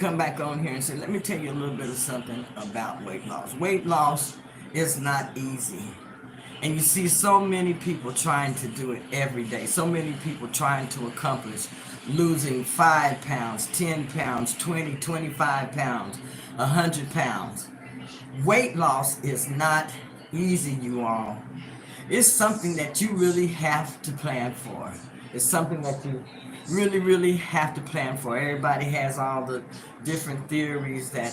come back on here and say, let me tell you a little bit of something about weight loss. Weight loss is not easy. And you see so many people trying to do it every day. So many people trying to accomplish losing 5 pounds, 10 pounds, 20, 25 pounds, 100 pounds. Weight loss is not easy, you all. It's something that you really have to plan for. It's something that you really have to plan for. Everybody has all the different theories that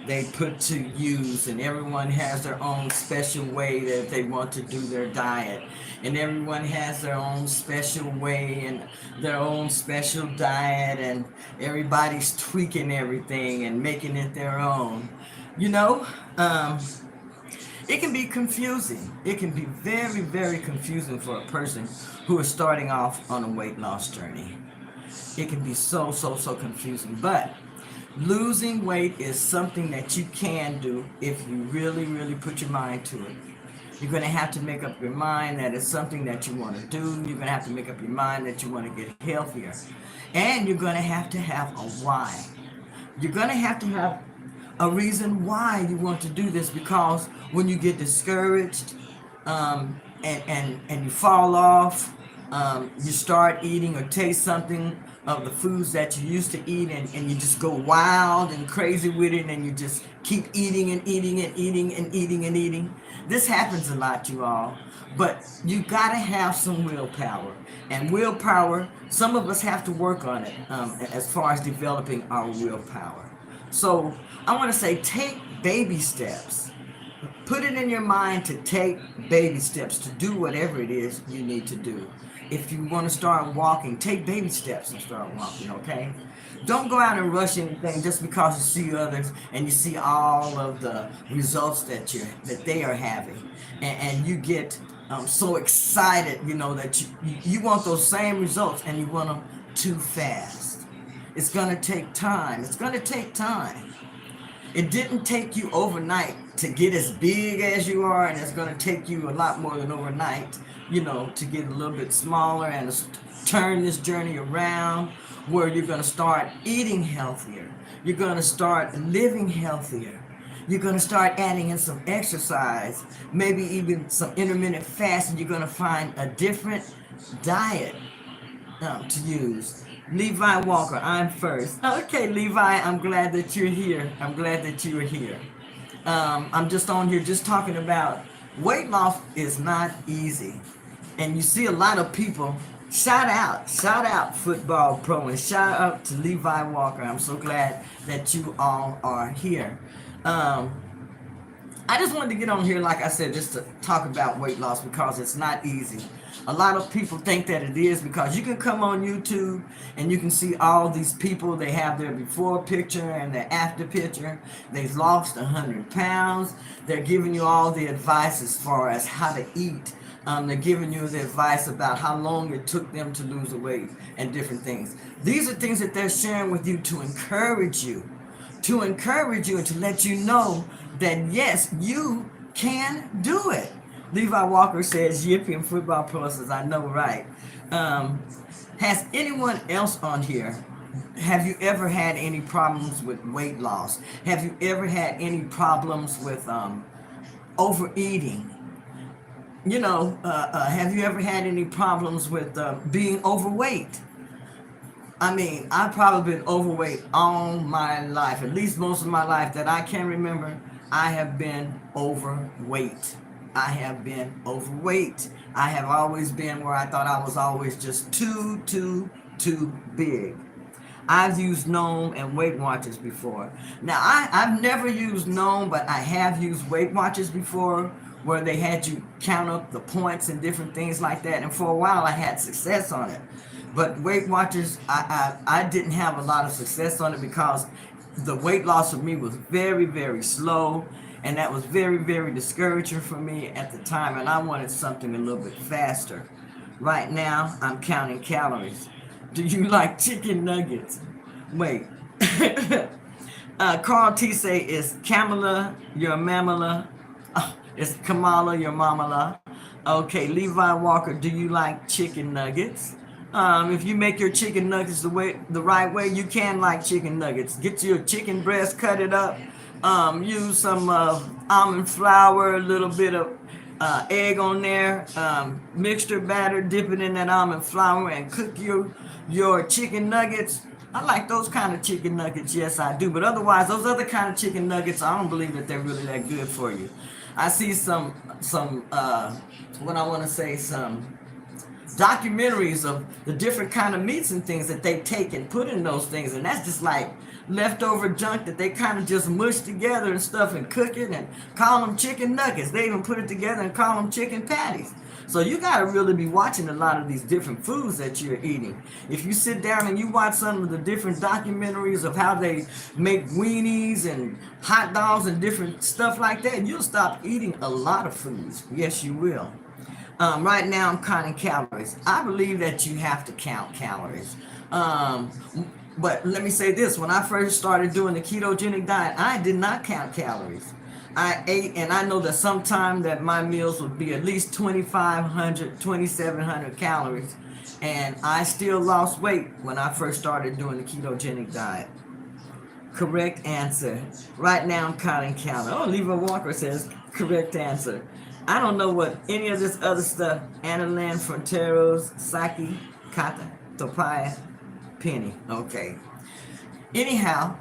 they put to use, and everyone has their own special way that they want to do their diet, and everyone has their own special way and their own special diet, and everybody's tweaking everything and making it their own. You know, um, it can be confusing. It can be very confusing for a person who is starting off on a weight loss journey. It can be so confusing. But losing weight is something that you can do if you really put your mind to it. You're going to have to make up your mind that it's something that you want to do. You're going to have to make up your mind that you want to get healthier. And you're going to have a why. You're going to have a reason why you want to do this, because when you get discouraged and you fall off, you start eating or taste something of the foods that you used to eat, and you just go wild and crazy with it, and you just keep eating and eating and eating and eating and eating. This happens a lot, you all. But you gotta have some willpower. And willpower, some of us have to work on it as far as developing our willpower. So I want to say, take baby steps. Put it in your mind to take baby steps to do whatever it is you need to do. If you want to start walking, take baby steps and start walking, okay? Don't go out and rush anything just because you see others and you see all of the results that they are having, and you get so excited, that you want those same results, and you want them too fast. It's gonna take time. It's gonna take time. It didn't take you overnight to get as big as you are, and it's going to take you a lot more than overnight, to get a little bit smaller and to turn this journey around where you're going to start eating healthier. You're going to start living healthier. You're going to start adding in some exercise, maybe even some intermittent fasting. You're going to find a different diet to use. Levi Walker, I'm first. Okay, Levi, I'm glad that you're here. I'm glad that you're here. I'm just on here just talking about weight loss is not easy. And you see a lot of people, shout out Football Pro, and shout out to Levi Walker. I'm so glad that you all are here. I just wanted to get on here, like I said, just to talk about weight loss, because it's not easy. A lot of people think that it is, because you can come on YouTube and you can see all these people. They have their before picture and their after picture. They've lost 100 pounds. They're giving you all the advice as far as how to eat. They're giving you the advice about how long it took them to lose the weight and different things. These are things that they're sharing with you to encourage you. And to let you know that yes, you can do it. Levi Walker says, Yippee, and Football Pro says, I know, right? Has anyone else on here, have you ever had any problems with weight loss? Have you ever had any problems with overeating? Have you ever had any problems with being overweight? I mean, I've probably been overweight all my life, at least most of my life that I can remember. I have been overweight. I have been overweight. I have always been where I thought I was always just too big. I've used Gnome and Weight Watchers before. Now, I've never used Gnome, but I have used Weight Watchers before, where they had you count up the points and different things like that. And for a while, I had success on it. But Weight Watchers, I didn't have a lot of success on it, because the weight loss for me was very slow. And that was very discouraging for me at the time. And I wanted something a little bit faster. Right now, I'm counting calories. Do you like chicken nuggets? Wait. Carl T say, is Kamala your mamala? Is Kamala your mamala? Okay, Levi Walker, do you like chicken nuggets? If you make your chicken nuggets the right way, you can like chicken nuggets. Get your chicken breast, cut it up. Use some almond flour, a little bit of egg on there, mixture batter, dip it in that almond flour, and cook your chicken nuggets. I like those kind of chicken nuggets, yes I do. But otherwise, those other kind of chicken nuggets, I don't believe that they're really that good for you. I see some what I want to say, some documentaries of the different kind of meats and things that they take and put in those things, and that's just like leftover junk that they kind of just mush together and stuff and cook it and call them chicken nuggets. They even put it together and call them chicken patties. So you got to really be watching a lot of these different foods that you're eating. If you sit down and you watch some of the different documentaries of how they make weenies and hot dogs and different stuff like that, you'll stop eating a lot of foods. Yes, you will. Right now I'm counting calories. I believe that you have to count calories. But let me say this, when I first started doing the ketogenic diet, I did not count calories. I ate, and I know that sometime that my meals would be at least 2,500, 2,700 calories. And I still lost weight when I first started doing the ketogenic diet. Correct answer. Right now I'm counting calories. Oh, Levi Walker says correct answer. I don't know what any of this other stuff. Analan, Fronteros, Saki, Kata, Topaya, Penny. Okay. Anyhow,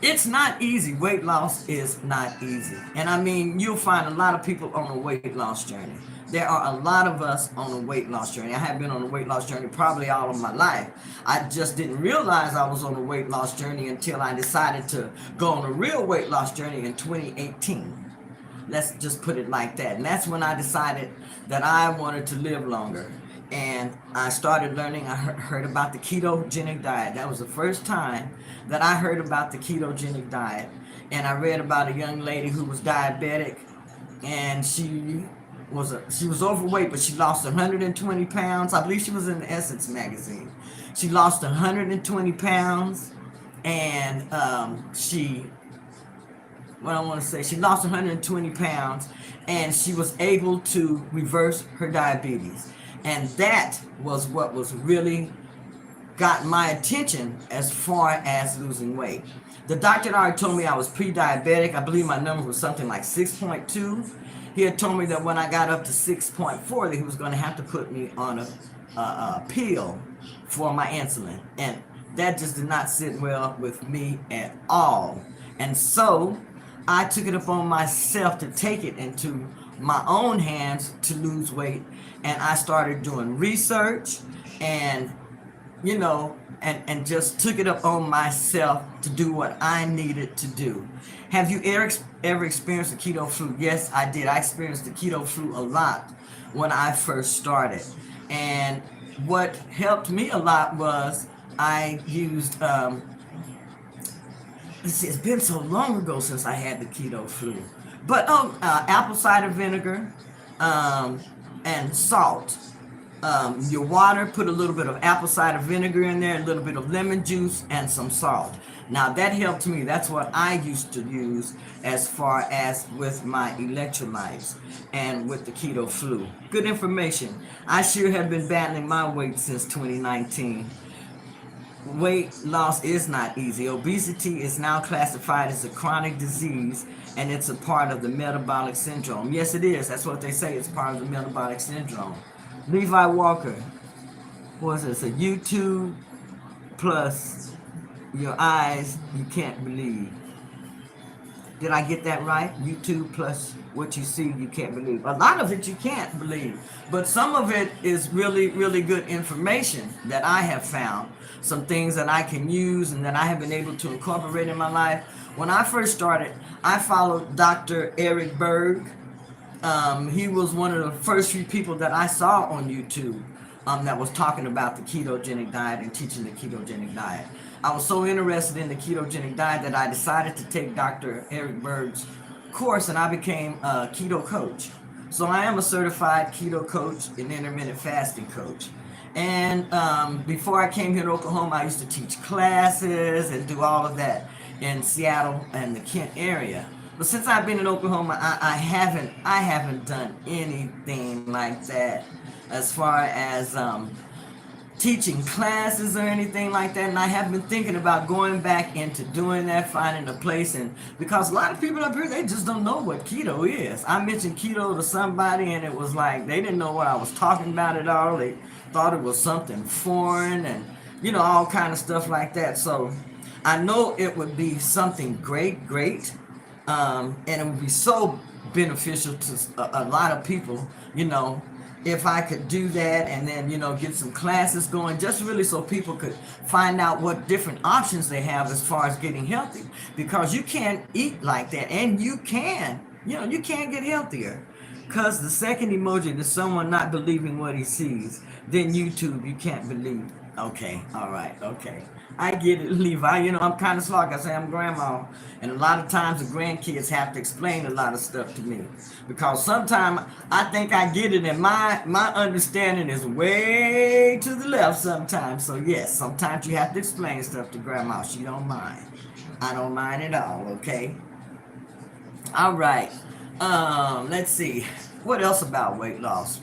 it's not easy. Weight loss is not easy. And I mean, you'll find a lot of people on a weight loss journey. There are a lot of us on a weight loss journey. I have been on a weight loss journey probably all of my life. I just didn't realize I was on a weight loss journey until I decided to go on a real weight loss journey in 2018. Let's just put it like that. And that's when I decided that I wanted to live longer. And I started learning. I heard about the ketogenic diet. That was the first time that I heard about the ketogenic diet. And I read about a young lady who was diabetic, and she was overweight, but she lost 120 pounds. I believe she was in the Essence magazine. She lost 120 pounds, and she lost 120 pounds, and she was able to reverse her diabetes. And that was what was really got my attention as far as losing weight. The doctor had already told me I was pre-diabetic. I believe my number was something like 6.2. He had told me that when I got up to 6.4, that he was going to have to put me on a pill for my insulin. And that just did not sit well with me at all. And so I took it upon myself to take it into my own hands to lose weight. And I started doing research and, and just took it upon myself to do what I needed to do. Have you ever experienced the keto flu? Yes, I did. I experienced the keto flu a lot when I first started. And what helped me a lot was I used, it's been so long ago since I had the keto flu. But apple cider vinegar and salt. Your water, put a little bit of apple cider vinegar in there, a little bit of lemon juice, and some salt. Now that helped me. That's what I used to use as far as with my electrolytes and with the keto flu. Good information. I sure have been battling my weight since 2019. Weight loss is not easy. Obesity is now classified as a chronic disease, and it's a part of the metabolic syndrome. Yes, it is. That's what they say. It's part of the metabolic syndrome. Levi Walker, what is this? A YouTube plus your eyes you can't believe. Did I get that right? YouTube plus what you see you can't believe. A lot of it you can't believe, but some of it is really, really good information that I have found. Some things that I can use and that I have been able to incorporate in my life. When I first started, I followed Dr. Eric Berg. He was one of the first few people that I saw on YouTube that was talking about the ketogenic diet and teaching the ketogenic diet. I was so interested in the ketogenic diet that I decided to take Dr. Eric Berg's course, and I became a keto coach. So I am a certified keto coach and intermittent fasting coach. And before I came here to Oklahoma, I used to teach classes and do all of that in Seattle and the Kent area. But since I've been in Oklahoma, I haven't done anything like that as far as teaching classes or anything like that. And I have been thinking about going back into doing that, finding a place. And because a lot of people up here, they just don't know what keto is. I mentioned keto to somebody and it was like they didn't know what I was talking about at all. They thought it was something foreign and all kind of stuff like that. So I know it would be something great, and it would be so beneficial to a lot of people, if I could do that and then, get some classes going, just really so people could find out what different options they have as far as getting healthy. Because you can't eat like that, and you can get healthier. Because the second emoji is someone not believing what he sees. Then YouTube, you can't believe. Okay, all right, okay. I get it, Levi. I'm kind of slow. Like I say, I'm grandma. And a lot of times the grandkids have to explain a lot of stuff to me. Because sometimes I think I get it and my understanding is way to the left sometimes. So yes, sometimes you have to explain stuff to grandma. She don't mind. I don't mind at all, okay? All right. Let's see. What else about weight loss?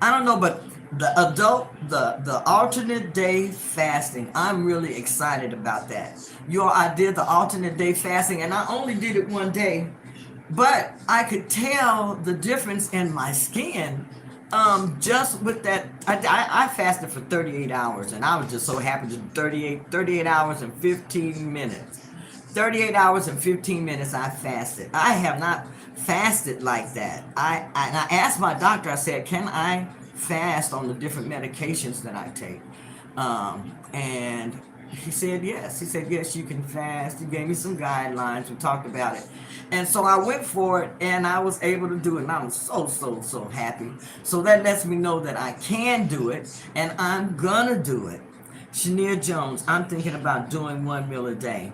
I don't know, but the alternate day fasting, I'm really excited about that. I did the alternate day fasting, and I only did it one day, but I could tell the difference in my skin. Just with that, I fasted for 38 hours, and I was just so happy to do 38 hours and 15 minutes. 38 hours and 15 minutes I fasted. I have not fasted like that. I asked my doctor, I said, can I fast on the different medications that I take? And he said yes. He said, yes, you can fast. He gave me some guidelines. We talked about it. And so I went for it, and I was able to do it. And I was so happy. So that lets me know that I can do it, and I'm going to do it. Shania Jones, I'm thinking about doing 1 meal a day.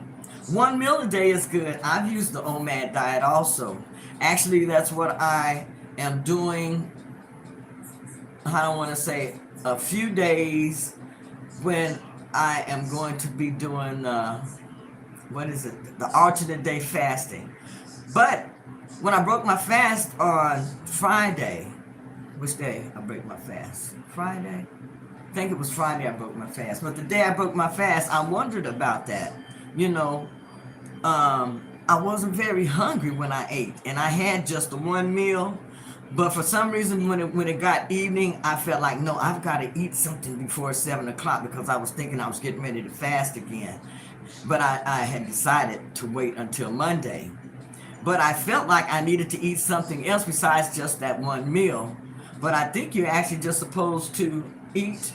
1 meal a day is good. I've used the OMAD diet also. Actually, that's what I am doing. I don't want to say a few days when I am going to be doing, the alternate day fasting. But when I broke my fast on Friday, which day I broke my fast? Friday? I think it was Friday I broke my fast. But the day I broke my fast, I wondered about that. I wasn't very hungry when I ate, and I had just the 1 meal. But for some reason, when it got evening, I felt like, no, I've got to eat something before 7 o'clock because I was thinking I was getting ready to fast again. But I had decided to wait until Monday. But I felt like I needed to eat something else besides just that 1 meal. But I think you're actually just supposed to eat.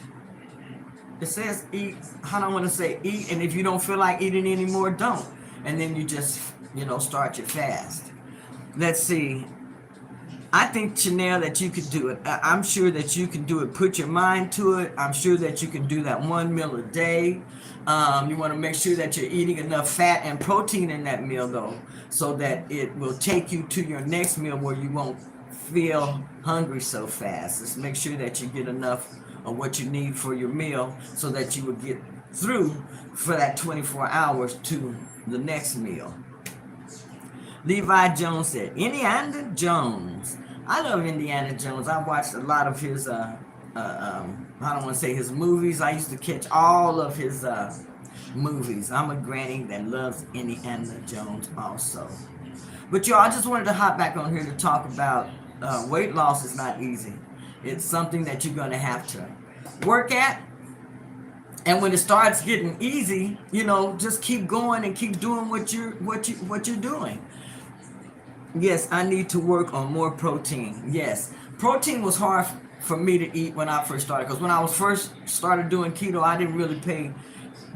It says eat. I don't want to say eat, and if you don't feel like eating anymore, don't. And then you just, start your fast. Let's see. I think, Chanel, that you could do it. I'm sure that you can do it. Put your mind to it. I'm sure that you can do that 1 meal a day. You want to make sure that you're eating enough fat and protein in that meal, though, so that it will take you to your next meal where you won't feel hungry so fast. Just make sure that you get enough of what you need for your meal so that you will get through for that 24 hours to the next meal. Levi Jones said, Indiana Jones. I love Indiana Jones. I watched a lot of his, I don't want to say his movies. I used to catch all of his movies. I'm a granny that loves Indiana Jones also. But y'all, I just wanted to hop back on here to talk about weight loss is not easy. It's something that you're going to have to work at. And when it starts getting easy, just keep going and keep doing what you're doing. Yes, I need to work on more protein. Yes, protein was hard for me to eat when I first started, because when I was first started doing keto, I didn't really pay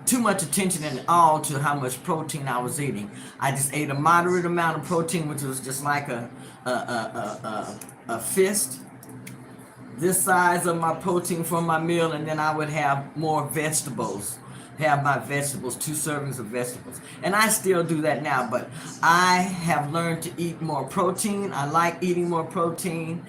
too much attention at all to how much protein I was eating. I just ate a moderate amount of protein, which was just like a fist this size of my protein for my meal, and then I would have more vegetables have my vegetables, 2 servings of vegetables. And I still do that now, but I have learned to eat more protein. I like eating more protein.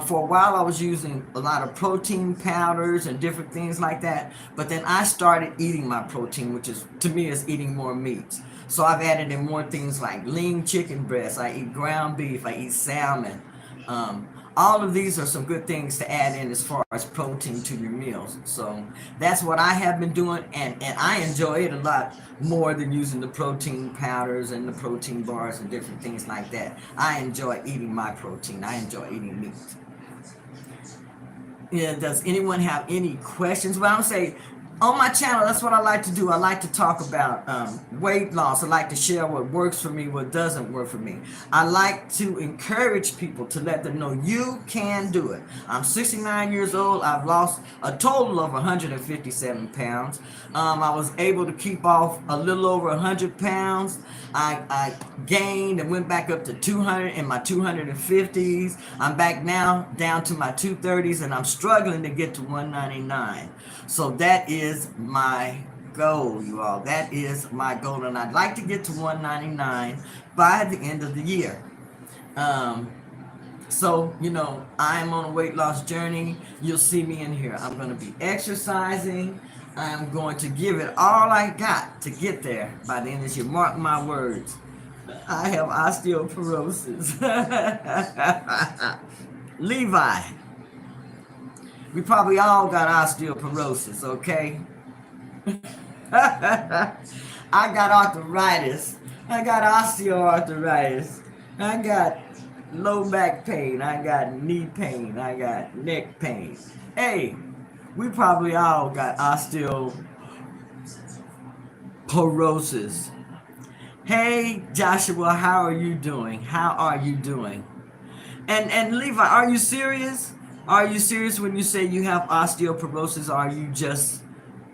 For a while, I was using a lot of protein powders and different things like that. But then I started eating my protein, which is, to me, is eating more meats. So I've added in more things like lean chicken breast. I eat ground beef. I eat salmon. Um, all of these are some good things to add in as far as protein to your meals. So that's what I have been doing, and I enjoy it a lot more than using the protein powders and the protein bars and different things like that. I enjoy eating my protein. I enjoy eating meat. Yeah, does anyone have any questions? Well, I'm saying on my channel, that's what I like to do. I like to talk about weight loss. I like to share what works for me, what doesn't work for me. I like to encourage people to let them know you can do it. I'm 69 years old. I've lost a total of 157 pounds. I was able to keep off a little over 100 pounds. I gained and went back up to 200 in my 250s. I'm back now down to my 230s, and I'm struggling to get to 199. So that is my goal, you all. That is my goal, and I'd like to get to 199 by the end of the year. So, I'm on a weight loss journey. You'll see me in here. I'm going to be exercising. I'm going to give it all I got to get there by the end of this year. Mark my words. I have osteoporosis. Levi. We probably all got osteoporosis, okay? I got arthritis. I got osteoarthritis. I got low back pain. I got knee pain. I got neck pain. Hey, we probably all got osteoporosis. Hey, Joshua, how are you doing? How are you doing? And Levi, are you serious? Are you serious when you say you have osteoporosis? Or are you just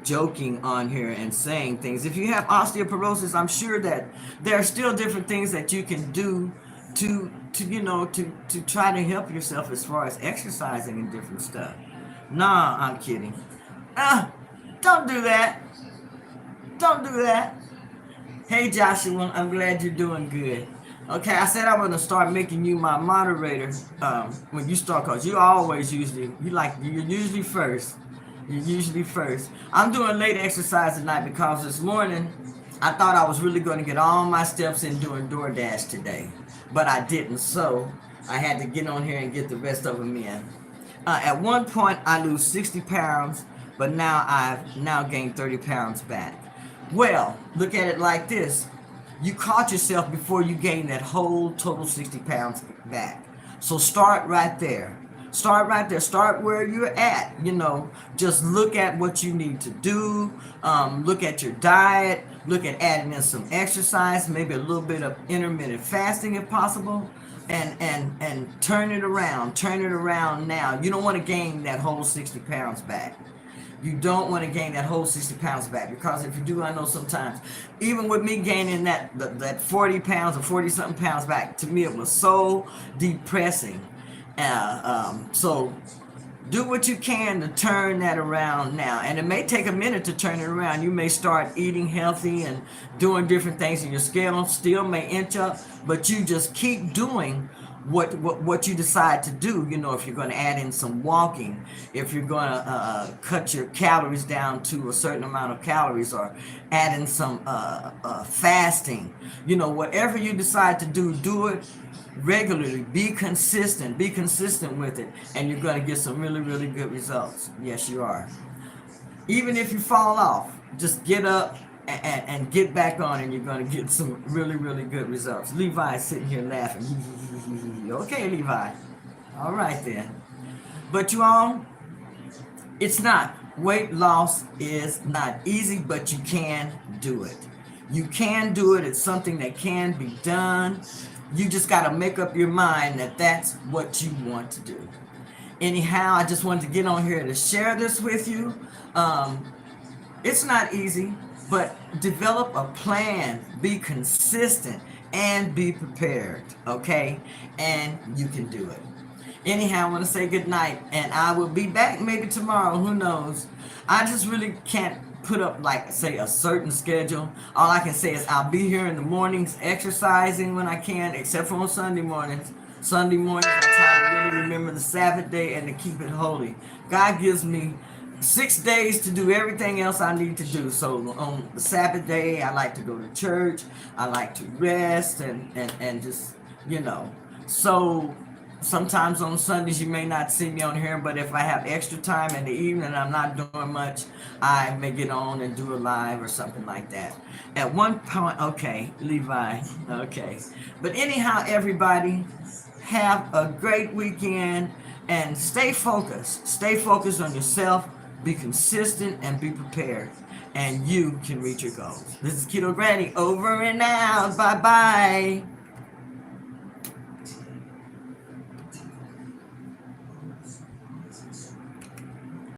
joking on here and saying things? If you have osteoporosis, I'm sure that there are still different things that you can do to try to help yourself as far as exercising and different stuff. Nah, I'm kidding. Don't do that. Don't do that. Hey, Joshua, I'm glad you're doing good. Okay, I said I'm going to start making you my moderator when you start, because you're usually first. You're usually first. I'm doing late exercise tonight because this morning I thought I was really going to get all my steps in doing DoorDash today, but I didn't, so I had to get on here and get the rest of them in. At one point, I lose 60 pounds, but now I've gained 30 pounds back. Well, look at it like this. You caught yourself before you gained that whole total 60 pounds back. So start right there. Start right there. Start where you're at. Just look at what you need to do. Look at your diet. Look at adding in some exercise, maybe a little bit of intermittent fasting if possible. And turn it around. Turn it around now. You don't want to gain that whole 60 pounds back. You don't want to gain that whole 60 pounds back, because if you do, I know sometimes, even with me gaining that 40 pounds or 40 something pounds back, to me it was so depressing. So do what you can to turn that around now. And it may take a minute to turn it around. You may start eating healthy and doing different things, and your scale still may inch up, but you just keep doing what you decide to do. If you're going to add in some walking, if you're going to cut your calories down to a certain amount of calories, or add in some fasting, whatever you decide to do it regularly. Be consistent with it, and you're going to get some really, really good results. Yes, you are. Even if you fall off, just get up and get back on, and you're going to get some really, really good results. Levi is sitting here laughing. Okay, Levi. All right then. But you all, it's not. Weight loss is not easy, but you can do it. You can do it. It's something that can be done. You just got to make up your mind that that's what you want to do. Anyhow, I just wanted to get on here to share this with you. It's not easy, but develop a plan, be consistent, and be prepared, okay? And you can do it. Anyhow, I want to say good night, and I will be back maybe tomorrow. Who knows? I just really can't put up, like, say, a certain schedule. All I can say is I'll be here in the mornings exercising when I can, except for on Sunday mornings. Sunday mornings, I try to really remember the Sabbath day and to keep it holy. God gives me 6 days to do everything else I need to do. So on the Sabbath day, I like to go to church. I like to rest and just, you know. So sometimes on Sundays you may not see me on here, but if I have extra time in the evening and I'm not doing much, I may get on and do a live or something like that. At one point, okay, Levi, okay. But anyhow, everybody, have a great weekend and stay focused. Stay focused on yourself, be consistent, and be prepared. And you can reach your goals. This is Keto Granny, over and out. Bye-bye.